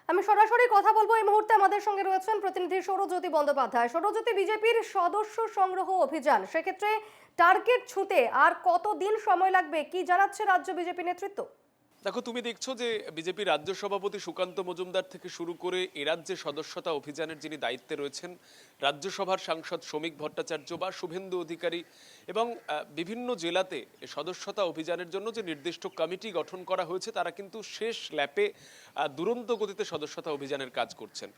আমি সরাসরি কথা বলবো। এই মুহূর্তে আমাদের সঙ্গে রয়েছেন প্রতিনিধি সৌরজ্যোতি বন্দ্যোপাধ্যায়। সৌরজ্যোতি, বিজেপির সদস্য সংগ্রহ অভিযান, সেক্ষেত্রে টার্গেট ছুঁতে আর কতদিন সময় লাগবে, কি জানাচ্ছে রাজ্য বিজেপি নেতৃত্ব? দেখো, তুমি দেখছো যে বিজেপি রাজ্য সভাপতি সুকান্ত মজুমদার থেকে শুরু করে এ রাজ্যে সদস্যতা অভিযানের যিনি দায়িত্বে রয়েছেন রাজ্যসভার সাংসদ শ্রমিক ভট্টাচার্য বা শুভেন্দু অধিকারী এবং বিভিন্ন জেলাতে সদস্যতা অভিযানের জন্য যে নির্দিষ্ট কমিটি গঠন করা হয়েছে তারা কিন্তু শেষ ল্যাপে দুরন্ত গতিতে সদস্যতা অভিযানের কাজ করছেন।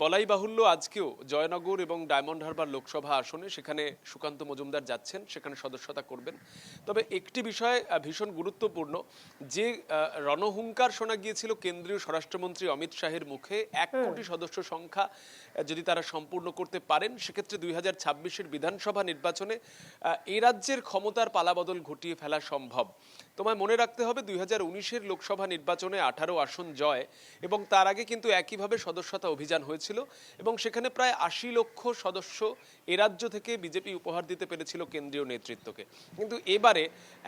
বলাই বাহুল্য, আজকেও জয়নগর এবং ডায়মন্ড হারবার লোকসভা আসনে সেখানে সুকান্ত মজুমদার যাচ্ছেন, সেখানে সদস্যতা করবেন। তবে একটি বিষয় ভীষণ গুরুত্বপূর্ণ, যে রণহুঙ্কার শোনা গিয়েছিল কেন্দ্রীয় স্বরাষ্ট্রমন্ত্রী অমিত শাহের মুখে 1 কোটি সদস্য সংখ্যা যদি তারা সম্পূর্ণ করতে পারেন, সেক্ষেত্রে 2026-এর বিধানসভা নির্বাচনে এই রাজ্যের ক্ষমতার পালাবদল ঘটিয়ে ফেলা সম্ভব। তোমায় মনে রাখতে হবে 2019-এর লোকসভা নির্বাচনে 18 আসন জয় এবং তার আগে কিন্তু একইভাবে সদস্যতা অভিযান হয়েছিল এবং সেখানে প্রায় 80 লক্ষ সদস্য এ রাজ্য থেকে বিজেপি উপহার দিতে পেরেছিল কেন্দ্রীয় নেতৃত্বকে। কিন্তু এবারে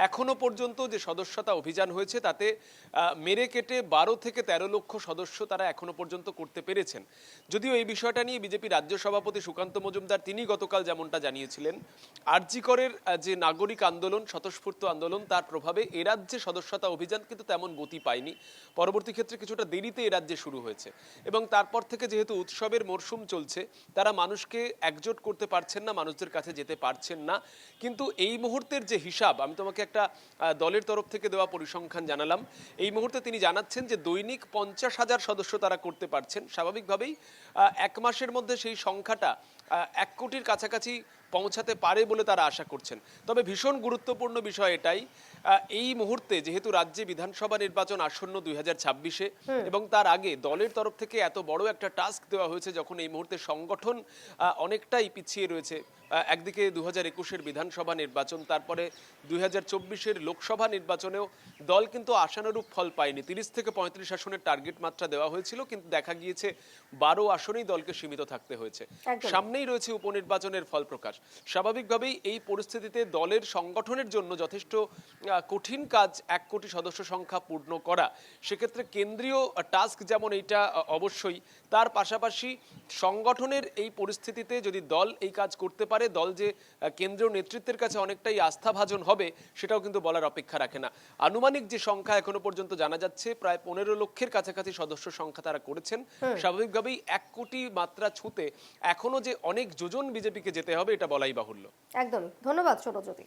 এখনো পর্যন্ত যে সদস্যতা অভিযান হয়েছে তাতে মেরে কেটে 12 থেকে 13 লক্ষ সদস্য তারা এখনো পর্যন্ত করতে পেরেছেন। যদিও এই বিষয়টা নিয়ে বিজেপি রাজ্য সভাপতি সুকান্ত মজুমদার তিনি গতকাল যেমনটা জানিয়েছিলেন, আরজি করের যে নাগরিক আন্দোলন, স্বতঃস্ফূর্ত আন্দোলন, তার প্রভাবে এ রাজ্যে সদস্যতা অভিযান কিন্তু তেমন গতি পায়নি। পরবর্তী ক্ষেত্রে কিছুটা দেরিতে এ রাজ্যে শুরু হয়েছে এবং তারপর থেকে যেহেতু উৎসবের মরশুম চলছে, তারা মানুষকে একজোট করতে পারছেন না, মানুষদের কাছে যেতে পারছেন না। কিন্তু এই মুহূর্তের যে হিসাব, আমি তোমাকে একটা দলের তরফ থেকে দেওয়া পরিসংখ্যান জানালাম। এই মুহূর্তে তিনি জানাচ্ছেন যে দৈনিক 50,000 সদস্য তারা করতে পারছেন। স্বাভাবিকভাবেই 1 মাসের মধ্যে সেই সংখ্যাটা 1 কোটির কাছাকাছি পৌঁছাতে পারে বলে তারা আশা করছেন। তবে ভীষণ গুরুত্বপূর্ণ বিষয় এটাই, এই মুহূর্তে যেহেতু রাজ্যে বিধানসভা নির্বাচন আসন্ন 2026-এ এবং তার আগে দলের তরফ থেকে এত বড় একটা টাস্ক দেওয়া হয়েছে, যখন এই মুহূর্তে সংগঠন অনেকটাই পিছিয়ে রয়েছে। একদিকে 2021-এর বিধানসভা নির্বাচন, তারপরে 2024-এর লোকসভা নির্বাচনেও দল কিন্তু আশানুরূপ ফল পায়নি। 30 থেকে 35 আসনের টার্গেট মাত্রা দেওয়া হয়েছিল, কিন্তু দেখা গিয়েছে 12 আসনেই দলকে সীমিত থাকতে হয়েছে। সামনেই রয়েছে উপনির্বাচনের ফল প্রকাশ। স্বাভাবিকভাবেই এই পরিস্থিতিতে দলের সংগঠনের জন্য যথেষ্ট কঠিন কাজ 1 কোটি সদস্য সংখ্যা পূর্ণ করা। সেক্ষেত্রে কেন্দ্রীয় টাস্ক যেমন এইটা অবশ্যই, তার পাশাপাশি সংগঠনের এই পরিস্থিতিতে যদি দল এই কাজ করতে পারে, দল যে কেন্দ্রীয় নেতৃত্বের কাছে অনেকটাই আস্থাভাজন হবে সেটাও কিন্তু বলার অপেক্ষা রাখে না। আনুমানিক যে সংখ্যা এখনো পর্যন্ত জানা যাচ্ছে, প্রায় 15 লক্ষের কাছাকাছি সদস্য সংখ্যা তারা করেছেন। স্বাভাবিকভাবেই 1 কোটি মাত্রা ছুঁতে এখনো যে অনেক যোজন বিজেপিকে যেতে হবে, এটা বলাই বাহুল্য। একদমই। ধন্যবাদ সৌরজ্যোতি।